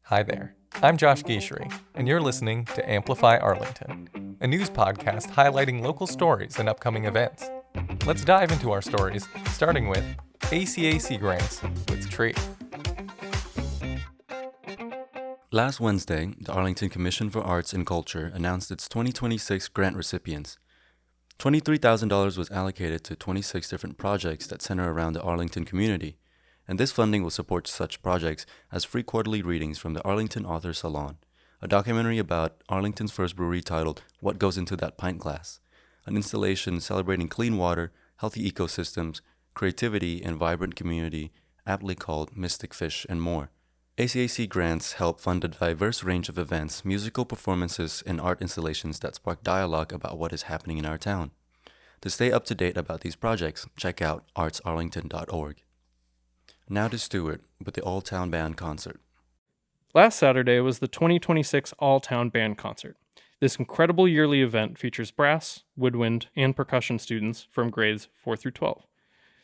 Hi there, I'm Josh Geishery, and you're listening to Amplify Arlington, a news podcast highlighting local stories and upcoming events. Let's dive into our stories, starting with ACAC grants with Tree. Last Wednesday, the Arlington Commission for Arts and Culture announced its 2026 grant recipients. $23,000 was allocated to 26 different projects that center around the Arlington community, and this funding will support such projects as free quarterly readings from the Arlington Author Salon, a documentary about Arlington's first brewery titled What Goes Into That Pint Glass, an installation celebrating clean water, healthy ecosystems, creativity, and vibrant community, aptly called Mystic Fish, and more. ACAC grants help fund a diverse range of events, musical performances, and art installations that spark dialogue about what is happening in our town. To stay up to date about these projects, check out artsarlington.org. Now to Stewart with the All-Town Band Concert. Last Saturday was the 2026 All-Town Band Concert. This incredible yearly event features brass, woodwind, and percussion students from grades 4 through 12.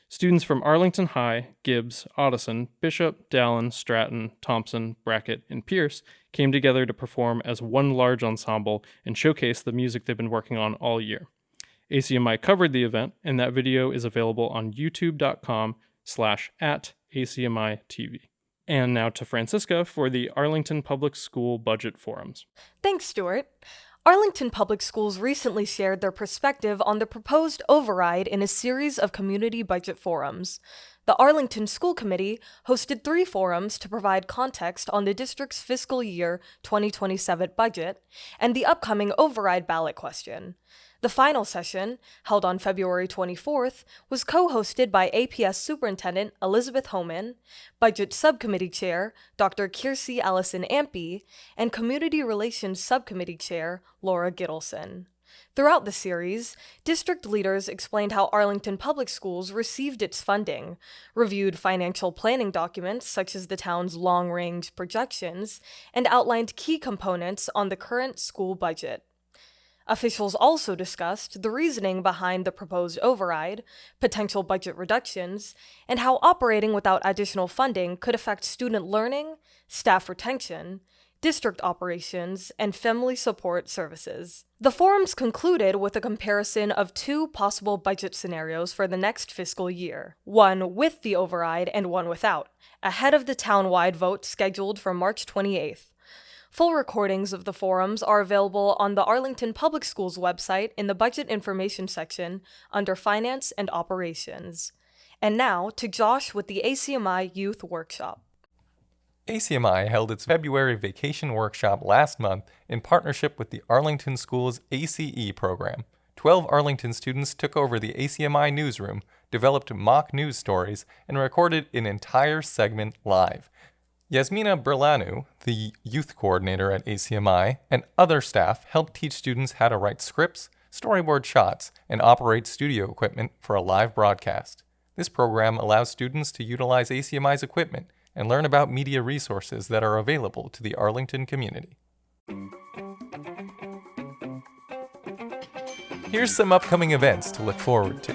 Students from Arlington High, Gibbs, Ottoson, Bishop, Dallin, Stratton, Thompson, Brackett, and Pierce came together to perform as one large ensemble and showcase the music they've been working on all year. ACMi covered the event, and that video is available on youtube.com/@ACMiTV. And now to Francisca for the Arlington Public School Budget Forums. Thanks, Stuart. Arlington Public Schools recently shared their perspective on the proposed override in a series of community budget forums. The Arlington School Committee hosted 3 forums to provide context on the district's fiscal year 2027 budget and the upcoming override ballot question. The final session, held on February 24th, was co-hosted by APS Superintendent Elizabeth Homan, Budget Subcommittee Chair Dr. Kiersey Allison Ampey, and Community Relations Subcommittee Chair Laura Gittleson. Throughout the series, district leaders explained how Arlington Public Schools received its funding, reviewed financial planning documents such as the town's long-range projections, and outlined key components on the current school budget. Officials also discussed the reasoning behind the proposed override, potential budget reductions, and how operating without additional funding could affect student learning, staff retention, district operations, and family support services. The forums concluded with a comparison of 2 possible budget scenarios for the next fiscal year, one with the override and one without, ahead of the town-wide vote scheduled for March 28th. Full recordings of the forums are available on the Arlington Public Schools website in the Budget Information section under Finance and Operations. And now to Josh with the ACMi Youth Workshop. ACMi held its February vacation workshop last month in partnership with the Arlington Schools ACE program. 12 Arlington students took over the ACMi newsroom, developed mock news stories, and recorded an entire segment live. Yasmina Berlanu, the youth coordinator at ACMi, and other staff helped teach students how to write scripts, storyboard shots, and operate studio equipment for a live broadcast. This program allows students to utilize ACMi's equipment and learn about media resources that are available to the Arlington community. Here's some upcoming events to look forward to.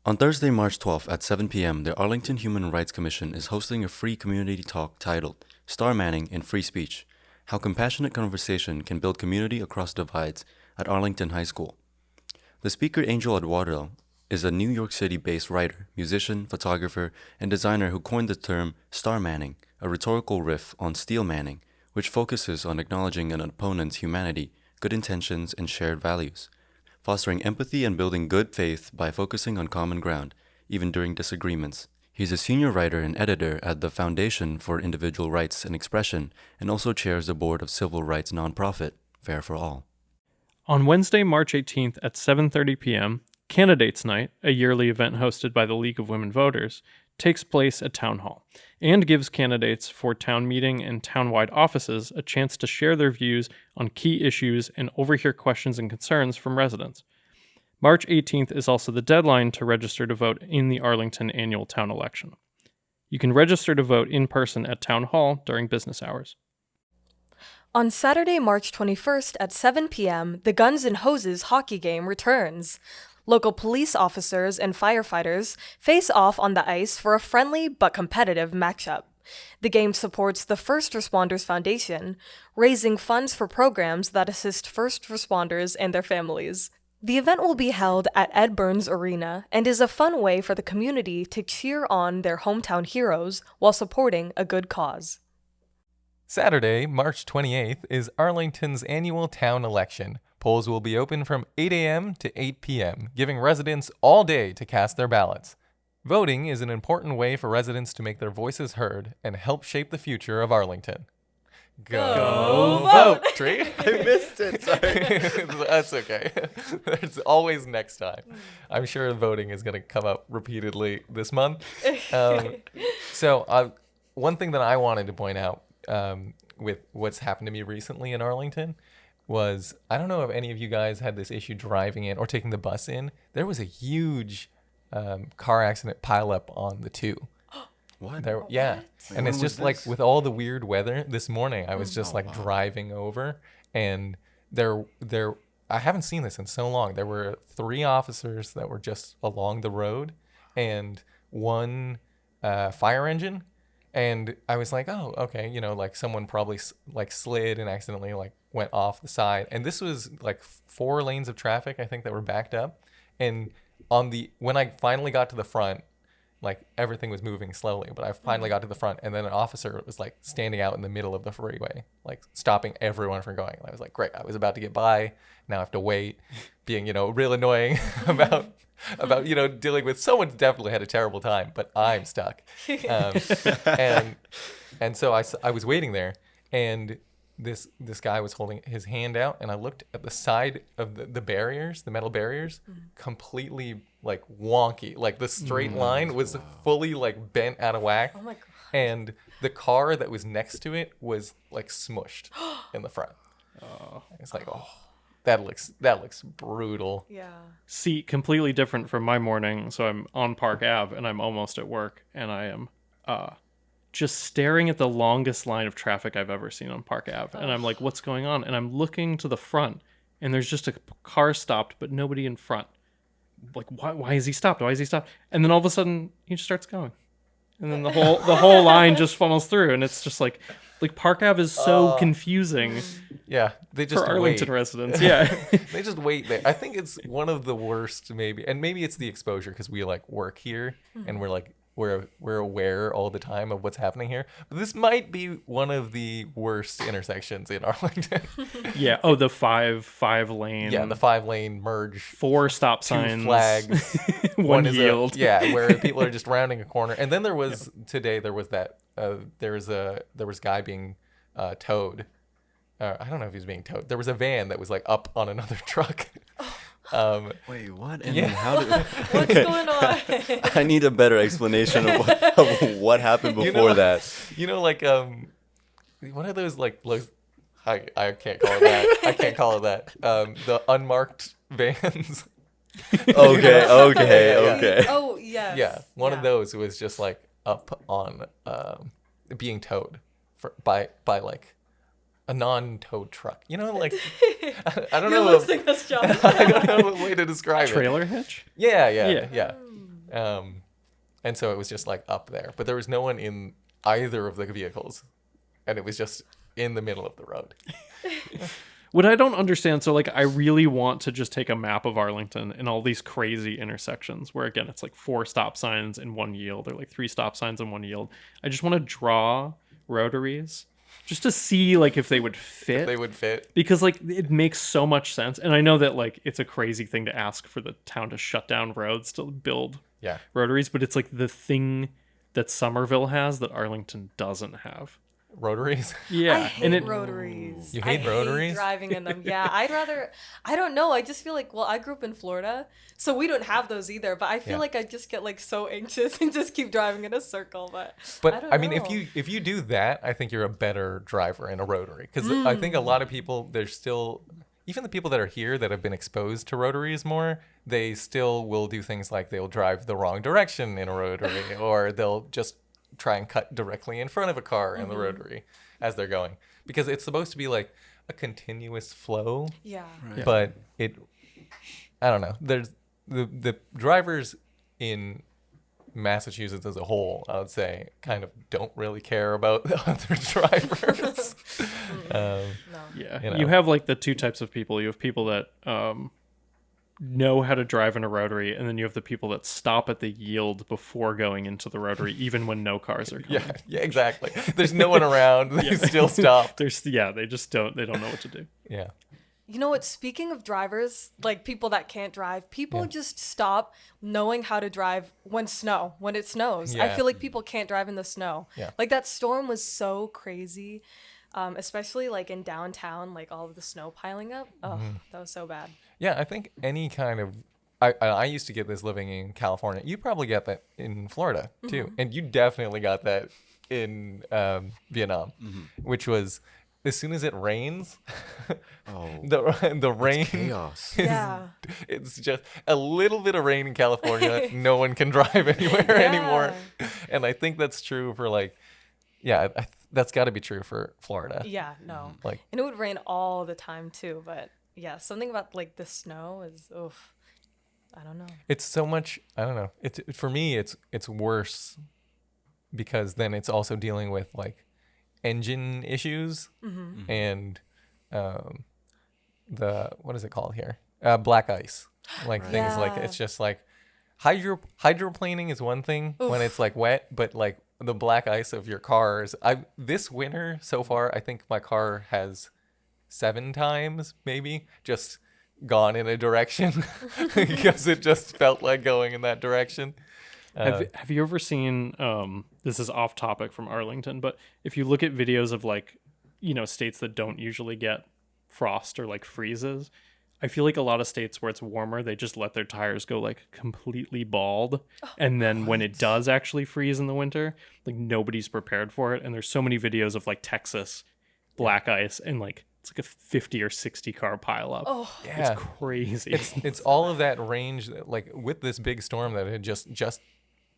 On Thursday, March 12th at 7 p.m., the Arlington Human Rights Commission is hosting a free community talk titled Star Manning in Free Speech: How Compassionate Conversation Can Build Community Across Divides at Arlington High School. The speaker, Angel Eduardo, is a New York City-based writer, musician, photographer, and designer who coined the term Star Manning, a rhetorical riff on Steel Manning, which focuses on acknowledging an opponent's humanity, good intentions, and shared values, fostering empathy and building good faith by focusing on common ground, even during disagreements. He's a senior writer and editor at the Foundation for Individual Rights and Expression and also chairs the board of civil rights nonprofit, Fair for All. On Wednesday, March 18th at 7:30 p.m., Candidates Night, a yearly event hosted by the League of Women Voters, takes place at Town Hall and gives candidates for town meeting and town-wide offices a chance to share their views on key issues and overhear questions and concerns from residents. March 18th is also the deadline to register to vote in the Arlington annual town election. You can register to vote in person at Town Hall during business hours. On Saturday, March 21st at 7 p.m., the Guns N' Hoses hockey game returns. Local police officers and firefighters face off on the ice for a friendly but competitive matchup. The game supports the First Responders Foundation, raising funds for programs that assist first responders and their families. The event will be held at Ed Burns Arena and is a fun way for the community to cheer on their hometown heroes while supporting a good cause. Saturday, March 28th, is Arlington's annual town election. Polls will be open from 8 a.m. to 8 p.m., giving residents all day to cast their ballots. Voting is an important way for residents to make their voices heard and help shape the future of Arlington. Go vote, Tree. I missed it. Sorry. That's okay. There's always next time. I'm sure voting is going to come up repeatedly this month. So one thing that I wanted to point out with what's happened to me recently in Arlington was, I don't know if any of you guys had this issue driving in or taking the bus in. There was a huge car accident pileup on the 2. What? Yeah. Wait, And when it's was just like this? with all the weird weather this morning, I was just like driving over, and there I haven't seen this in so long. There were 3 officers that were just along the road and 1 fire engine. And I was like, oh, okay, like someone probably like slid and accidentally like went off the side. And this was like 4 lanes of traffic, I think, that were backed up. And when I finally got to the front, like everything was moving slowly, but I finally got to the front, and then an officer was like standing out in the middle of the freeway, like stopping everyone from going. And I was like, great, I was about to get by. Now I have to wait, being, real annoying about dealing with someone definitely had a terrible time, but I'm stuck. And so I was waiting there, and this guy was holding his hand out, and I looked at the side of the barriers, the metal barriers, completely like wonky. Like the straight line was fully like bent out of whack. Oh my God. And the car that was next to it was like smushed in the front. It's like, that looks brutal. Yeah. See, completely different from my morning. So I'm on Park Ave and I'm almost at work, and I am just staring at the longest line of traffic I've ever seen on Park Ave. And I'm like, what's going on? And I'm looking to the front, and there's just a car stopped, but nobody in front. Like, why is he stopped? Why is he stopped? And then all of a sudden, he just starts going. And then the whole line just funnels through, and it's just like Park Ave is so confusing. Yeah, they just for Arlington wait. residents. Yeah, They just wait there. I think it's one of the worst, maybe, and maybe it's the exposure because we like work here and we're aware all the time of what's happening here. But this might be one of the worst intersections in Arlington. yeah. Oh, the five lane. Yeah, the 5-lane merge, 4 stop 2 signs, flags, one is yield. where people are just rounding a corner. And then there was today there was that there was a guy being towed. I don't know if he was being towed. There was a van that was like up on another truck. Wait, what? And then how did? What's going on? I need a better explanation of what happened before that. Like one of those like I can't call it that. I can't call it that. The unmarked vans. Okay. Oh, yes. Yeah, one of those was just like up on being towed by like a non-towed truck. Like I don't You're know. losing this job. I don't know what way to describe it. Trailer hitch. Yeah. And so it was just like up there, but there was no one in either of the vehicles, and it was just in the middle of the road. What I don't understand, so like I really want to just take a map of Arlington and all these crazy intersections where, again, it's like 4 stop signs and 1 yield, or like 3 stop signs and 1 yield. I just want to draw rotaries just to see like if they would fit. They would fit. Because like it makes so much sense. And I know that like it's a crazy thing to ask for the town to shut down roads to build rotaries, but it's like the thing that Somerville has that Arlington doesn't have. Rotaries? Yeah. I hate rotaries. You hate rotaries? Hate driving in them. Yeah, I don't know. I just feel like, well, I grew up in Florida, so we don't have those either. But I feel like I just get like so anxious and just keep driving in a circle. But I mean, if you do that, I think you're a better driver in a rotary. Because I think a lot of people, there's still, even the people that are here that have been exposed to rotaries more, they still will do things like they'll drive the wrong direction in a rotary, or they'll just try and cut directly in front of a car in the rotary as they're going, because it's supposed to be like a continuous flow. Yeah. Right. But I don't know. the drivers in Massachusetts as a whole, I would say, kind of don't really care about the other drivers. No. Yeah. You know. You have like the two types of people. You have people that know how to drive in a rotary, and then you have the people that stop at the yield before going into the rotary, even when no cars are coming. Yeah, exactly. There's no one around. They still stop. They just don't know what to do. Yeah. You know what? Speaking of drivers, like people that can't drive, people just stop knowing how to drive when it snows. I Yeah. feel like people can't drive in the snow. Yeah. Like that storm was so crazy, especially like in downtown, like all of the snow piling up. Oh, that was so bad. Yeah, I think any kind of I used to get this living in California. You probably get that in Florida too, and you definitely got that in Vietnam, which was as soon as it rains, the rain Chaos. Yeah. it's just a little bit of rain in California. No one can drive anywhere anymore, and I think that's true for that's got to be true for Florida. Yeah, no. Like And it would rain all the time too, but yeah, something about like the snow is oof. I don't know. it's so much. I don't know. It's for me. It's worse because then it's also dealing with like engine issues and the what is it called here? Black ice. Like things like Yeah. it's just like hydroplaning is one thing when it's like wet, but like the black ice of your cars. This winter so far, I think my car has 7 times maybe just gone in a direction because it just felt like going in that direction. Have you ever seen this is off topic from Arlington, but if you look at videos of like, states that don't usually get frost or like freezes, I feel like a lot of states where it's warmer, they just let their tires go like completely bald. And then when it does actually freeze in the winter, like nobody's prepared for it. And there's so many videos of like Texas black ice and like it's like a 50 or 60 car pile up. Oh, Yeah. It's crazy. It's all of that range that, like with this big storm that had just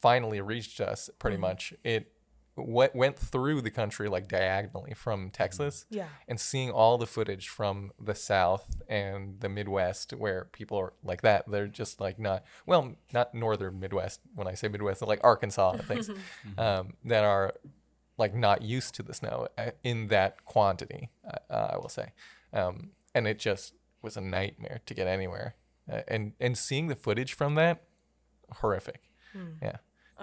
finally reached us pretty much. It went through the country like diagonally from Texas. yeah. And seeing all the footage from the South and the Midwest where people are like that, they're just like not northern Midwest. When I say Midwest, they're like Arkansas and things that are like not used to the snow in that quantity, I will say. And it just was a nightmare to get anywhere. And seeing the footage from that, horrific. Yeah.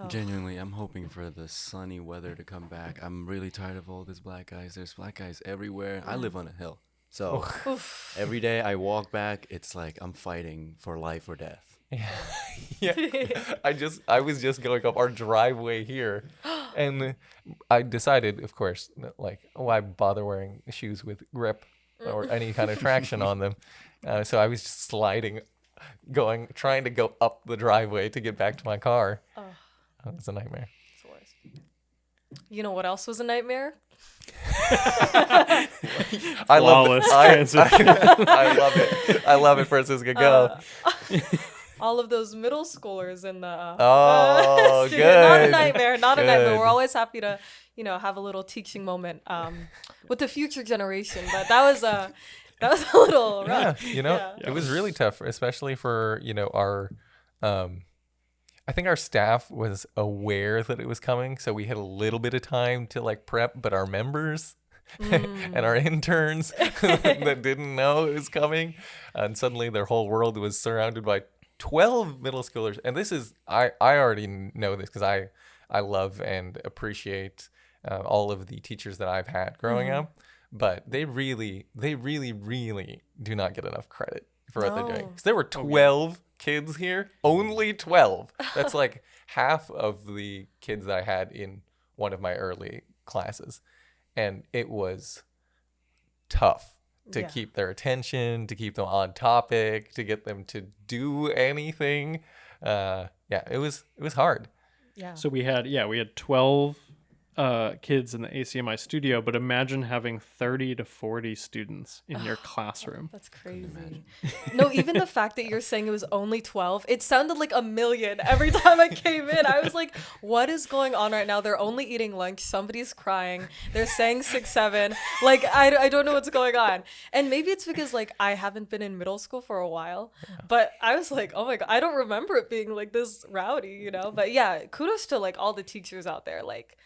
Genuinely, I'm hoping for the sunny weather to come back. I'm really tired of all this black ice. There's black ice everywhere. I live on a hill. So every day I walk back, it's like I'm fighting for life or death. Yeah. I was just going up our driveway here and I decided, of course, that, like, why bother wearing shoes with grip or any kind of traction on them? So I was just sliding, trying to go up the driveway to get back to my car. It was a nightmare. It's the worst. You know what else was a nightmare? I love Flawless it. transition. I love it. I love it, Francisca. Go. All of those middle schoolers in the Oh, student- not a good. nightmare, not a nightmare. Good. We're always happy to have a little teaching moment with the future generation, but that was a little rough. Yeah, it was really tough, especially for our I think our staff was aware that it was coming, so we had a little bit of time to like prep, but our members and our interns that didn't know it was coming, and suddenly their whole world was surrounded by 12 middle schoolers. And this is I already know this because I love and appreciate all of the teachers that I've had growing up, but they really do not get enough credit for what they're doing. 'Cause there were 12 kids here, only 12. That's like half of the kids that I had in one of my early classes. And it was tough to keep their attention, to keep them on topic, to get them to do anything. It was hard. Yeah. So we had 12 kids in the ACMi studio, but imagine having 30 to 40 students in your classroom. That's crazy. No, even the fact that you're saying it was only 12, it sounded like a million every time I came in. I was like, what is going on right now? They're only eating lunch. Somebody's crying. They're saying 6, 7. Like, I don't know what's going on. And maybe it's because, like, I haven't been in middle school for a while. But I was like, oh my God, I don't remember it being like this rowdy, you know? But yeah, kudos to like all the teachers out there. Like,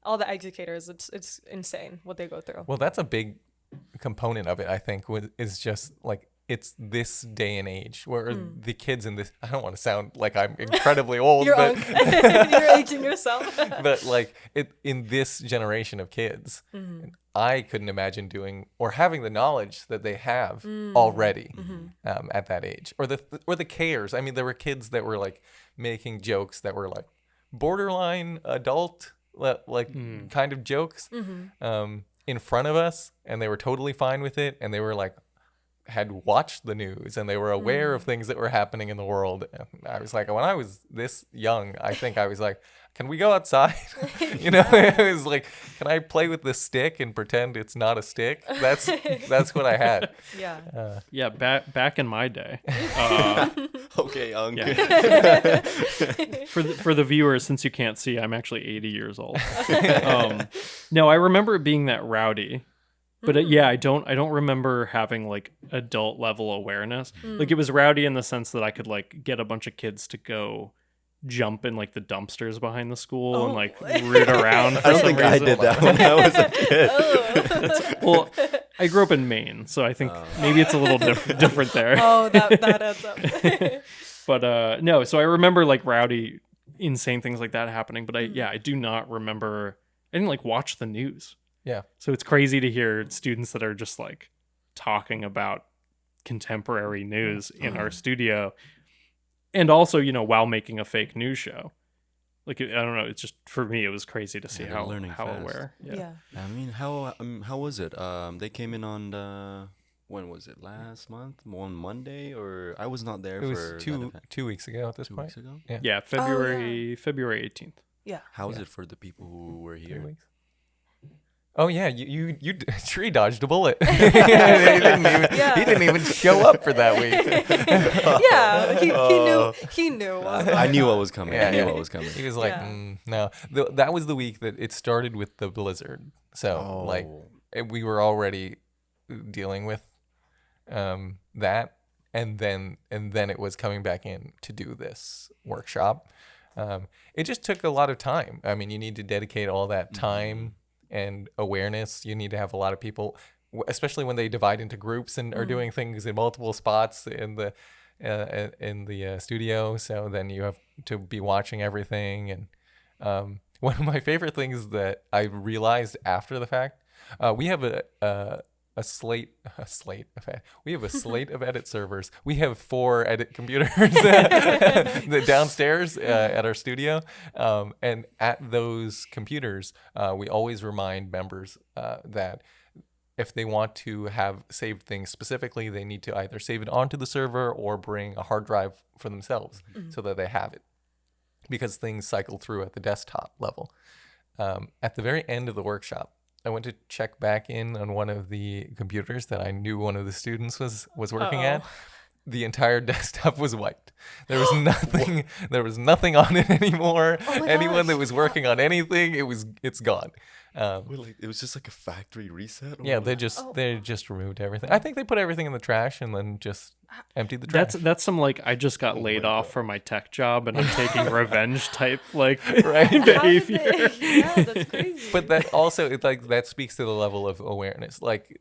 all the educators, it's insane what they go through. Well, that's a big component of it, I think, is just like it's this day and age where the kids in this, I don't want to sound like I'm incredibly old, but you're aging yourself. but like in this generation of kids, I couldn't imagine doing or having the knowledge that they have already at that age, or the cares. I mean, there were kids that were like making jokes that were like borderline adult kind of jokes in front of us, and they were totally fine with it, and they were like had watched the news and they were aware of things that were happening in the world. And I was like, when I was this young, I think I was like, can we go outside? You know, it was like, can I play with this stick and pretend it's not a stick? That's what I had. Yeah, back in my day. Okay, yeah. For the viewers, since you can't see, I'm actually 80 years old. No, I remember it being that rowdy. But I don't remember having like adult level awareness. Like, it was rowdy in the sense that I could like get a bunch of kids to go jump in like the dumpsters behind the school and like root around. I don't think I did that when I was a kid. Well, I grew up in Maine, so I think maybe it's a little different there. Oh, that adds up. But no, so I remember like rowdy, insane things like that happening. But I do not remember. I didn't like watch the news. Yeah. So it's crazy to hear students that are just like talking about contemporary news in our studio. And also, you know, while making a fake news show. Like, I don't know, it's just, for me, it was crazy to see how aware. Yeah. I mean, how was it? They came in on when was it? Last month? On Monday? Or I was not there. It was 2 weeks ago at this 2 point. weeks ago? Yeah, February 18th. Yeah. How was it for the people who were 3 here? weeks. Oh yeah, you tree dodged a bullet. He didn't even show up for that week. He knew. I knew what was coming. Yeah, I knew what was coming. He was like, no. That was the week that it started with the blizzard. So we were already dealing with that, and then it was coming back in to do this workshop. It just took a lot of time. I mean, you need to dedicate all that time and awareness. You need to have a lot of people, especially when they divide into groups and are doing things in multiple spots in the studio. So then you have to be watching everything. And one of my favorite things that I realized after the fact, we have a slate of edit servers. We have 4 edit computers downstairs at our studio, and at those computers we always remind members that if they want to have saved things specifically, they need to either save it onto the server or bring a hard drive for themselves so that they have it, because things cycle through at the desktop level. At the very end of the workshop, I went to check back in on one of the computers that I knew one of the students was working at. The entire desktop was wiped. There was nothing. There was nothing on it anymore. Anyone that was working on anything, it's gone. It was just like a factory reset. Yeah, they just removed everything. I think they put everything in the trash and then just emptied the trash. That's some like, I just got laid off from my tech job and I'm taking revenge type like behavior. Yeah, that's crazy. But that also, it's like, that speaks to the level of awareness. Like,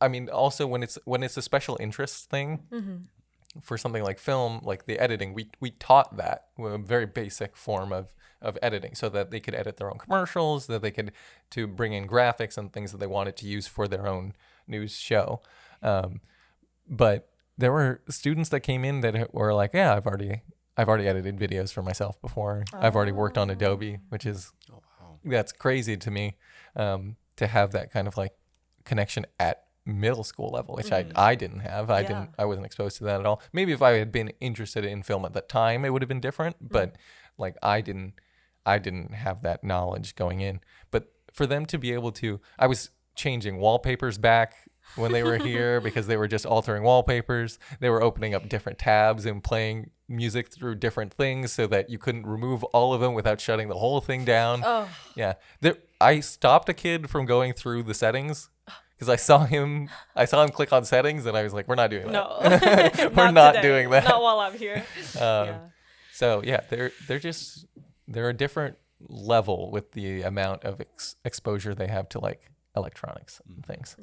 I mean, also when it's a special interest thing, for something like film, like the editing, we taught that a very basic form of editing, so that they could edit their own commercials, that they could to bring in graphics and things that they wanted to use for their own news show. But there were students that came in that were like, yeah, I've already edited videos for myself before. I've already worked on Adobe, which is that's crazy to me, to have that kind of like connection at middle school level, which I didn't have. I wasn't exposed to that at all. Maybe if I had been interested in film at that time, it would have been different, but like I I didn't have that knowledge going in. But for them to be able to, I was changing wallpapers back when they were here because they were just altering wallpapers. They were opening up different tabs and playing music through different things so that you couldn't remove all of them without shutting the whole thing down. Oh. Yeah. I stopped a kid from going through the settings because I saw him click on settings and I was like, we're not doing that. No. We're not today. doing that. Not while I'm here. So yeah, they're a different level with the amount of exposure they have to like electronics and things.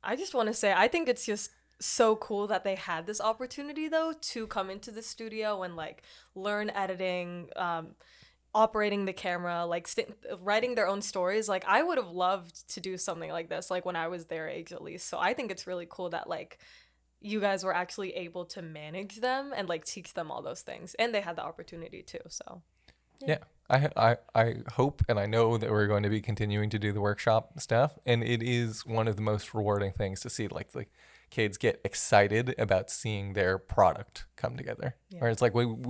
I just want to say, I think it's just so cool that they had this opportunity though to come into the studio and like learn editing, operating the camera, like writing their own stories. Like I would have loved to do something like this, like when I was their age at least. So I think it's really cool that like you guys were actually able to manage them and like teach them all those things, and they had the opportunity too. So yeah. I hope and I know that we're going to be continuing to do the workshop stuff, and it is one of the most rewarding things to see like the kids get excited about seeing their product come together. Or it's like when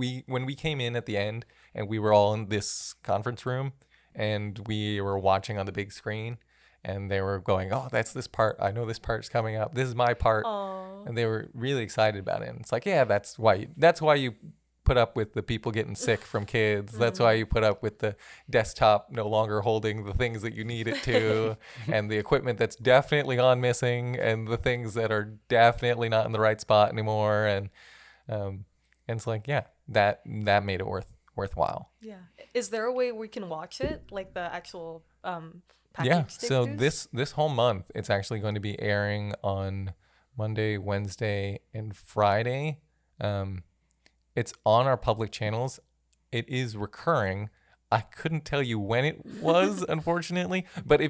we came in at the end and we were all in this conference room and we were watching on the big screen and they were going, oh, that's this part. I know this part's coming up. This is my part. Aww. And they were really excited about it. And it's like, yeah, that's why you put up with the people getting sick from kids. That's why you put up with the desktop no longer holding the things that you need it to, and the equipment that's definitely gone missing, and the things that are definitely not in the right spot anymore. And it's like, yeah, that made it worthwhile. Yeah. Is there a way we can watch it, like the actual package? Yeah. So this whole month, it's actually going to be airing on Monday, Wednesday, and Friday. It's on our public channels. It is recurring. I couldn't tell you when it was, unfortunately. But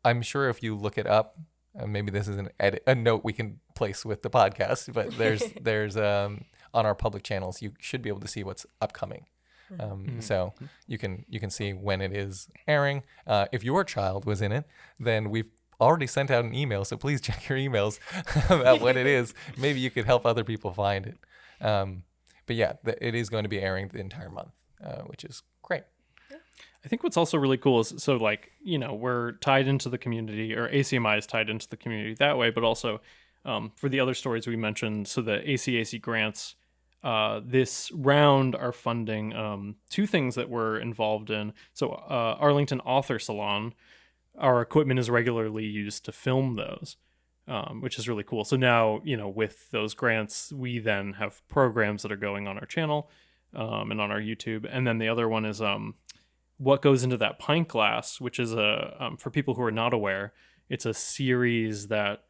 I'm sure if you look it up, maybe this is a note we can place with the podcast. But there's on our public channels, you should be able to see what's upcoming. So you can see when it is airing. If your child was in it, then we've already sent out an email. So please check your emails about when it is. Maybe you could help other people find it. But yeah, it is going to be airing the entire month, which is great. I think what's also really cool is, so like, we're tied into the community, or ACMi is tied into the community that way, but also for the other stories we mentioned, so the ACAC grants this round are funding two things that we're involved in. So Arlington Author Salon, our equipment is regularly used to film those. Which is really cool. So now, with those grants, we then have programs that are going on our channel and on our YouTube. And then the other one is What Goes Into That Pint Glass, which is for people who are not aware, it's a series that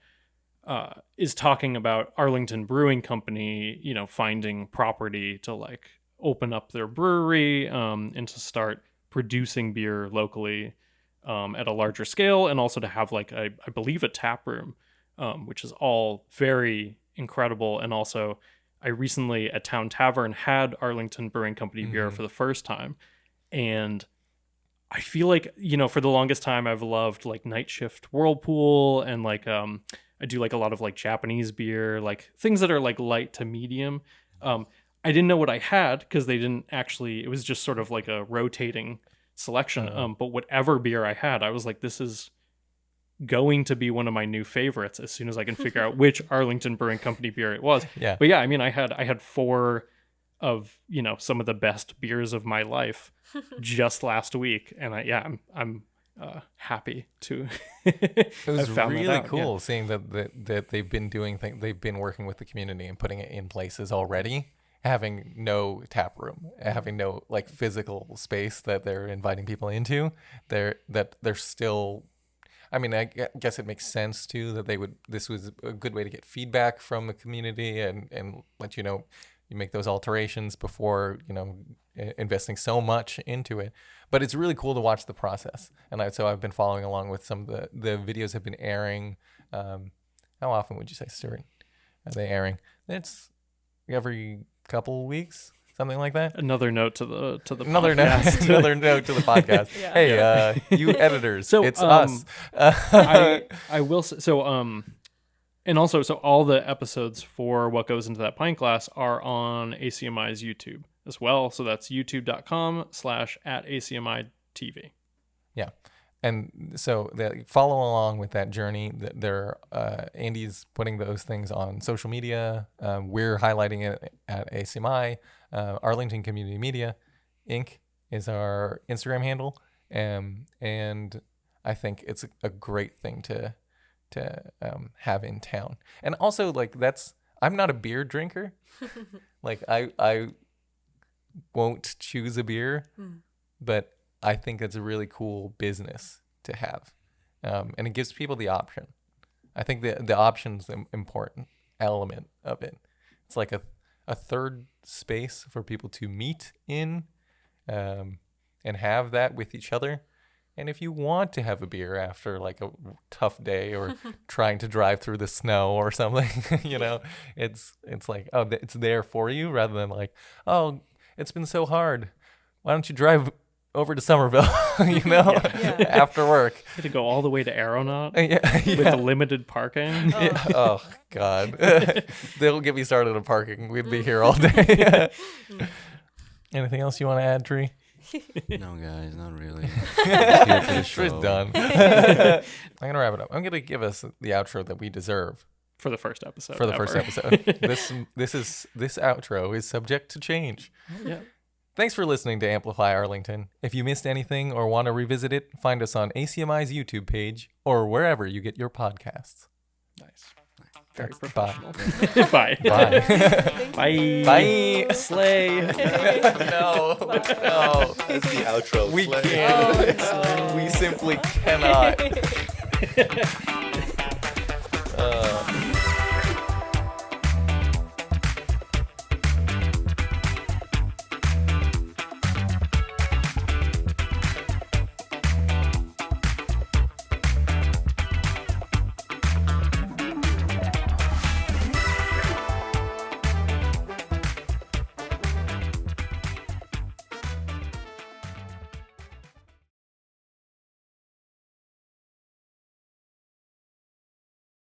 is talking about Arlington Brewing Company, finding property to like open up their brewery and to start producing beer locally at a larger scale, and also to have like I believe a tap room. Which is all very incredible. And also, I recently at Town Tavern had Arlington Brewing Company beer for the first time. And I feel like, for the longest time, I've loved like Night Shift Whirlpool, and like I do like a lot of like Japanese beer, like things that are like light to medium. I didn't know what I had because they didn't actually, it was just sort of like a rotating selection. But whatever beer I had, I was like, this is going to be one of my new favorites as soon as I can figure out which Arlington Brewing Company beer it was. Yeah. But yeah, I mean, I had 4 of, some of the best beers of my life just last week. And I'm happy to It was have found really that out. cool seeing that they've been doing they've been working with the community and putting it in places already, having no tap room, having no like physical space that they're inviting people into. They're still, I mean, I guess it makes sense too that this was a good way to get feedback from the community and let you make those alterations before, investing so much into it. But it's really cool to watch the process. And so I've been following along with some of the videos have been airing. How often would you say, Stuart? Are they airing? It's every couple weeks. Something like that. Another note to the another podcast. Another note to the podcast. Yeah. Hey, you editors, So, it's us. I will say, so and also, so all the episodes for What Goes Into That Pint Glass are on ACMi's YouTube. as well. So that's youtube.com/@ACMI TV. Yeah. And so follow along with that journey. Andy's putting those things on social media. We're highlighting it at ACMi. Arlington Community Media, Inc. is our Instagram handle. And I think it's a great thing to have in town. And also, like, I'm not a beer drinker. Like, I won't choose a beer, but I think it's a really cool business to have. And it gives people the option. I think the option's an important element of it. It's like a third space for people to meet in, and have that with each other. And if you want to have a beer after like a tough day or trying to drive through the snow or something, it's like, oh, it's there for you, rather than like, oh, it's been so hard. Why don't you drive over to Somerville, after work? You had to go all the way to Aeronaut Yeah. with limited parking. Yeah. Oh, God. They'll get me started on parking. We'd be here all day. Anything else you want to add, Tree? No, guys, not really. Here for the show. Tree's done. I'm going to wrap it up. I'm going to give us the outro that we deserve. For the first episode. First episode. This outro is subject to change. Yeah. Thanks for listening to Amplify Arlington. If you missed anything or want to revisit it, find us on ACMi's YouTube page or wherever you get your podcasts. Nice. Very Bye. professional. Bye. Bye. Bye. Bye. Slay. No. That's the outro. We Slay. can't. We simply cannot.